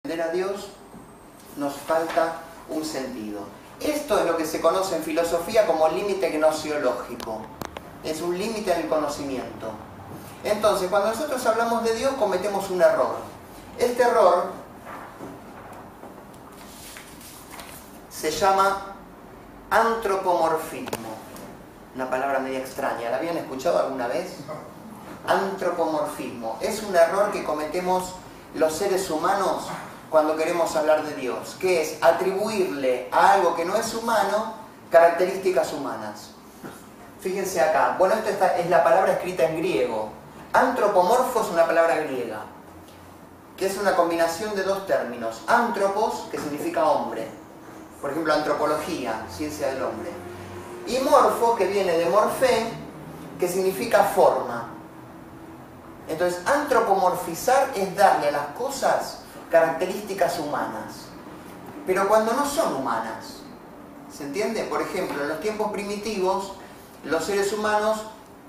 entender a Dios nos falta un sentido. Esto es lo que se conoce en filosofía como límite gnosiológico. Es un límite del conocimiento. Entonces, cuando nosotros hablamos de Dios, cometemos un error. Este error se llama antropomorfismo. Una palabra media extraña. ¿La habían escuchado alguna vez? Antropomorfismo. Es un error que cometemos los seres humanos cuando queremos hablar de Dios, que es atribuirle a algo que no es humano características humanas. Fíjense acá. Bueno, esto es la palabra escrita en griego. Antropomorfo es una palabra griega, que es una combinación de dos términos. Antropos, que significa hombre. Por ejemplo, antropología, ciencia del hombre. Y morfo, que viene de morfé, que significa forma. Entonces, antropomorfizar es darle a las cosas características humanas, pero cuando no son humanas. ¿Se entiende? Por ejemplo, en los tiempos primitivos, los seres humanos,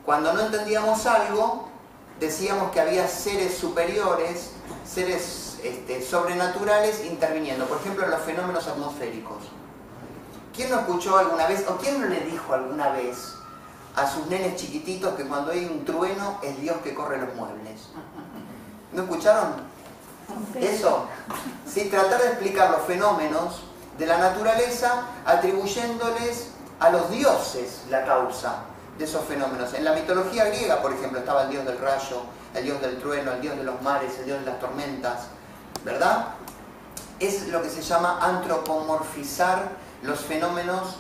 cuando no entendíamos algo, decíamos que había seres superiores, seres sobrenaturales interviniendo. Por ejemplo, en los fenómenos atmosféricos. ¿Quién no escuchó alguna vez, o quién no le dijo alguna vez a sus nenes chiquititos que cuando hay un trueno es Dios que corre los muebles? ¿No escucharon eso? Sí, tratar de explicar los fenómenos de la naturaleza atribuyéndoles a los dioses la causa de esos fenómenos. En la mitología griega, por ejemplo, estaba el dios del rayo, el dios del trueno, el dios de los mares, el dios de las tormentas, ¿verdad? Es lo que se llama antropomorfizar los fenómenos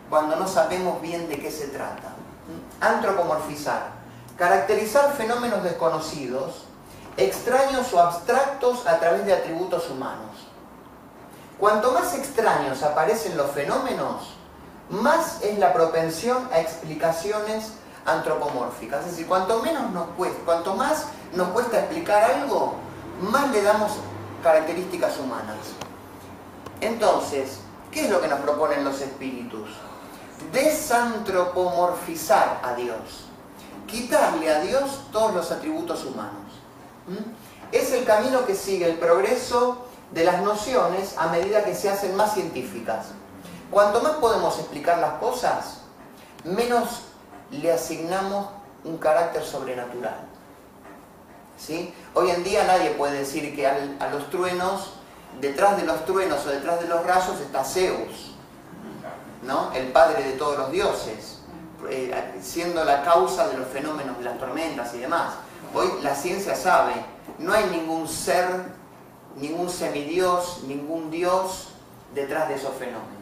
cuando no sabemos bien de qué se trata. Antropomorfizar, caracterizar fenómenos desconocidos, extraños o abstractos a través de atributos humanos. Cuanto más extraños aparecen los fenómenos, más es la propensión a explicaciones antropomórficas. Es decir, cuanto más nos cuesta explicar algo, más le damos características humanas. Entonces, ¿qué es lo que nos proponen los espíritus? Desantropomorfizar a Dios. Quitarle a Dios todos los atributos humanos. Es el camino que sigue el progreso de las nociones a medida que se hacen más científicas. Cuanto más podemos explicar las cosas, menos le asignamos un carácter sobrenatural. ¿Sí? Hoy en día nadie puede decir que a los truenos, detrás de los truenos o detrás de los rayos está Zeus, ¿no? El padre de todos los dioses, siendo la causa de los fenómenos de las tormentas y demás. Hoy la ciencia sabe, no hay ningún ser, ningún semidios, ningún dios detrás de esos fenómenos.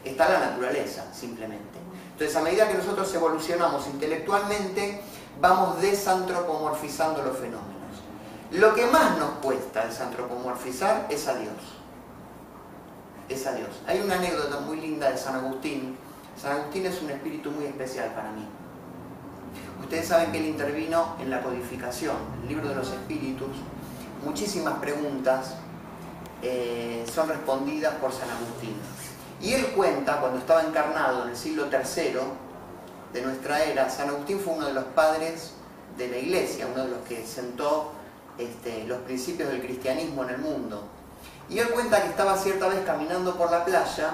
Está la naturaleza, simplemente. Entonces, a medida que nosotros evolucionamos intelectualmente, vamos desantropomorfizando los fenómenos. Lo que más nos cuesta desantropomorfizar es a Dios. Es a Dios. Hay una anécdota muy linda de San Agustín. San Agustín es un espíritu muy especial para mí. Ustedes saben que él intervino en la codificación, el libro de los espíritus. Muchísimas preguntas son respondidas por San Agustín. Y él cuenta, cuando estaba encarnado en el siglo III de nuestra era, San Agustín fue uno de los padres de la Iglesia, uno de los que sentó los principios del cristianismo en el mundo. Y él cuenta que estaba cierta vez caminando por la playa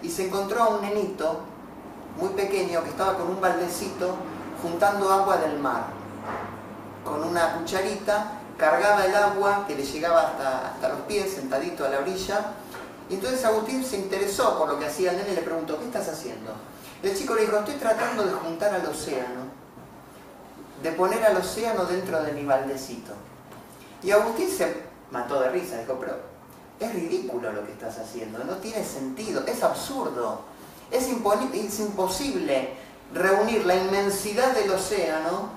y se encontró a un nenito muy pequeño que estaba con un baldecito juntando agua del mar. Con una cucharita cargaba el agua que le llegaba hasta los pies, sentadito a la orilla. Y entonces Agustín se interesó por lo que hacía el nene y le preguntó: ¿qué estás haciendo? El chico le dijo: estoy tratando de juntar al océano, de poner al océano dentro de mi baldecito. Y Agustín se mató de risa, dijo: pero es ridículo lo que estás haciendo, no tiene sentido, es absurdo, es imposible reunir la inmensidad del océano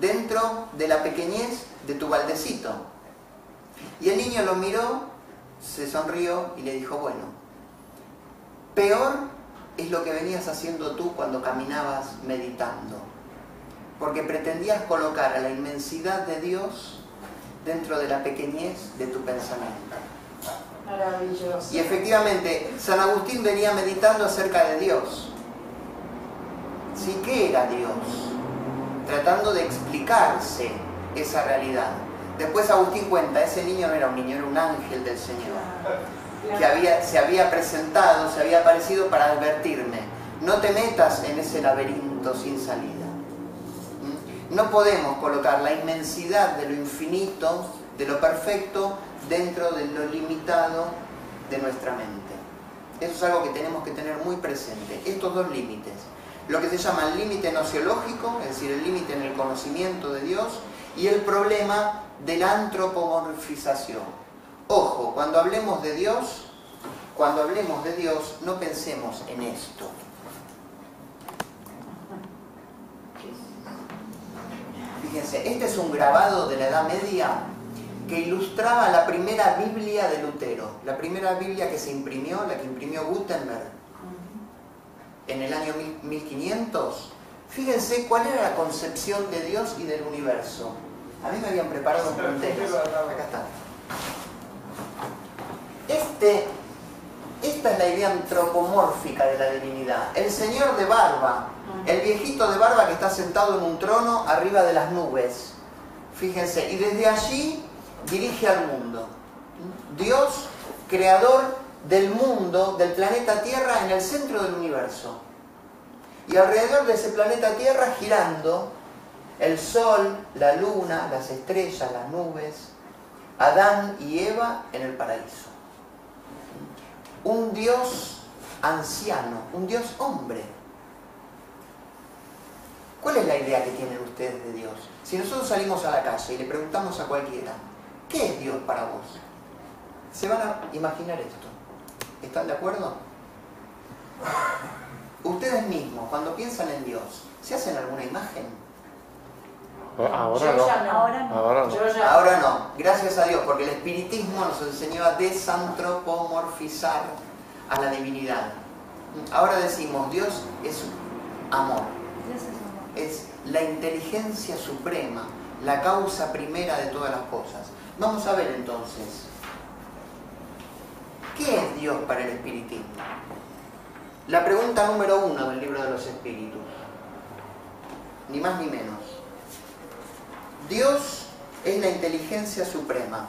dentro de la pequeñez de tu baldecito. Y el niño lo miró, se sonrió y le dijo: bueno, peor es lo que venías haciendo tú cuando caminabas meditando, porque pretendías colocar a la inmensidad de Dios dentro de la pequeñez de tu pensamiento. Maravilloso. Y efectivamente, San Agustín venía meditando acerca de Dios. ¿Sí? ¿Qué era Dios? Tratando de explicarse esa realidad. Después Agustín cuenta, ese niño no era un niño, era un ángel del Señor, que se había presentado, se había aparecido para advertirme, no te metas en ese laberinto sin salida. No podemos colocar la inmensidad de lo infinito, de lo perfecto, dentro de lo limitado de nuestra mente. Eso es algo que tenemos que tener muy presente, estos dos límites. Lo que se llama el límite nociológico, es decir, el límite en el conocimiento de Dios, y el problema de la antropomorfización. Ojo, cuando hablemos de Dios, no pensemos en esto. Fíjense, este es un grabado de la Edad Media que ilustraba la primera Biblia de Lutero, la primera Biblia que se imprimió, la que imprimió Gutenberg en el año 1500. Fíjense cuál era la concepción de Dios y del universo. A mí me habían preparado fronteras. Acá está. Esta es la idea antropomórfica de la divinidad. El señor de barba, el viejito de barba que está sentado en un trono arriba de las nubes. Fíjense, y desde allí dirige al mundo. Dios, creador del mundo, del planeta Tierra, en el centro del universo. Y alrededor de ese planeta Tierra girando el sol, la luna, las estrellas, las nubes, Adán y Eva en el paraíso. Un Dios anciano, un Dios hombre. ¿Cuál es la idea que tienen ustedes de Dios? Si nosotros salimos a la calle y le preguntamos a cualquiera, ¿qué es Dios para vos? Se van a imaginar esto. ¿Están de acuerdo? Ustedes mismos, cuando piensan en Dios, ¿se hacen alguna imagen? Ahora no. Ahora no, gracias a Dios, porque el espiritismo nos enseñó a desantropomorfizar a la divinidad. Ahora decimos, Dios es amor, es la inteligencia suprema, la causa primera de todas las cosas. Vamos a ver entonces, ¿qué es Dios para el espiritismo? La pregunta número 1 del libro de los espíritus, ni más ni menos. Dios es la inteligencia suprema,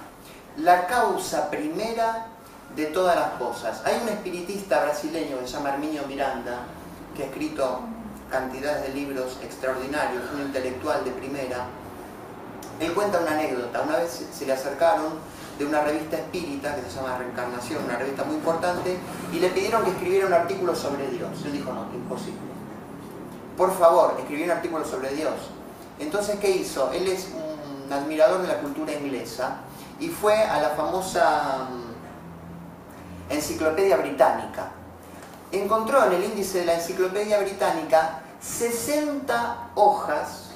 la causa primera de todas las cosas. Hay un espiritista brasileño que se llama Herminio Miranda, que ha escrito cantidades de libros extraordinarios, un intelectual de primera. Él cuenta una anécdota. Una vez se le acercaron de una revista espírita que se llama Reencarnación, una revista muy importante, y le pidieron que escribiera un artículo sobre Dios. Él dijo, no, imposible. Por favor, escribí un artículo sobre Dios. Entonces, ¿qué hizo? Él es un admirador de la cultura inglesa y fue a la famosa Enciclopedia Británica. Encontró en el índice de la Enciclopedia Británica 60 hojas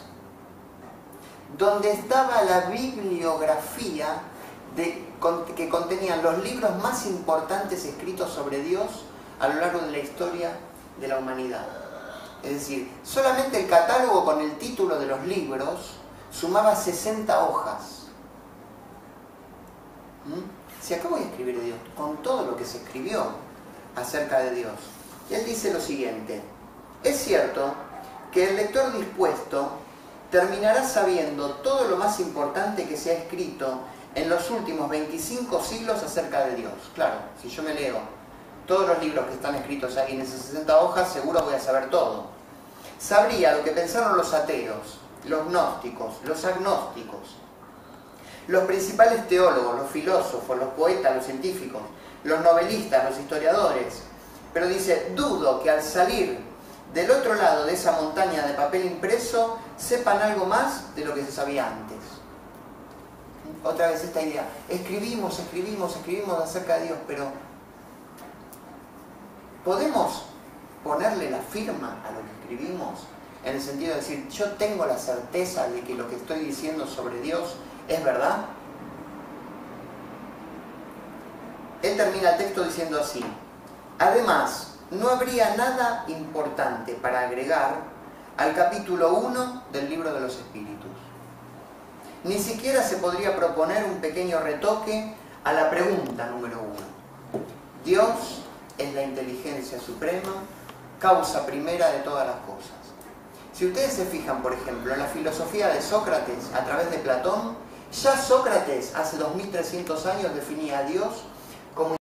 donde estaba la bibliografía que contenían los libros más importantes escritos sobre Dios a lo largo de la historia de la humanidad. Es decir, solamente el catálogo con el título de los libros sumaba 60 hojas. Si acabo de escribir de Dios, con todo lo que se escribió acerca de Dios. Y él dice lo siguiente: es cierto que el lector dispuesto terminará sabiendo todo lo más importante que se ha escrito en los últimos 25 siglos acerca de Dios. Claro, si yo me leo todos los libros que están escritos ahí en esas 60 hojas, seguro voy a saber todo. Sabría lo que pensaron los ateos, los gnósticos, los agnósticos, los principales teólogos, los filósofos, los poetas, los científicos, los novelistas, los historiadores. Pero dice, dudo que al salir del otro lado de esa montaña de papel impreso sepan algo más de lo que se sabía antes. Otra vez esta idea, escribimos acerca de Dios, pero ¿podemos ponerle la firma a lo que escribimos? En el sentido de decir, yo tengo la certeza de que lo que estoy diciendo sobre Dios es verdad. Él termina el texto diciendo así: además, no habría nada importante para agregar al capítulo 1 del libro de los espíritus. Ni siquiera se podría proponer un pequeño retoque a la pregunta número 1. Dios es la inteligencia suprema, causa primera de todas las cosas. Si ustedes se fijan, por ejemplo, en la filosofía de Sócrates a través de Platón, Ya Sócrates, hace 2300 años, definía a Dios como